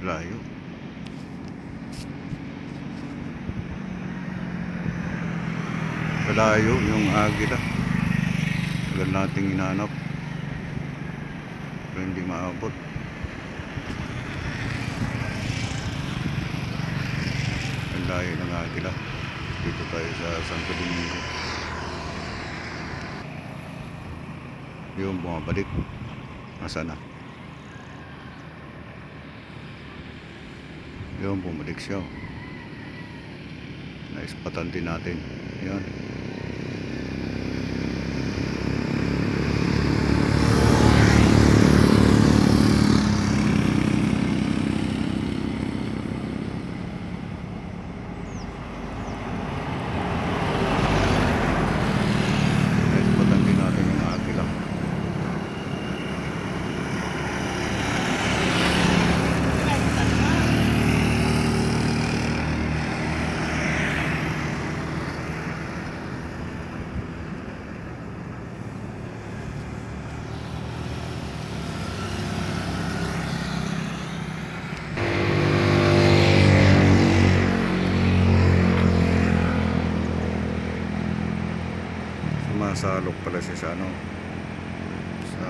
Layo. Malayo yung agila. Tagal nating hinanap pero hindi maabot. Ang layo ng agila. Dito tayo sa Santo Domingo. Yung bumabalik. Nasaan na? Yung bumalik siya. Naispatan din natin. Yan. Naispatan din natin yung agila. Sumasalok pala siya sa ano, sa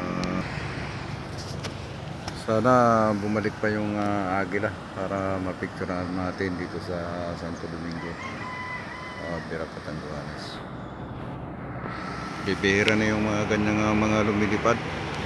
sana bumalik pa yung agila para mapicturean natin dito sa Santo Domingo, Vera Batanguanes. Bibihira na yung mga ganyang mga lumilipad.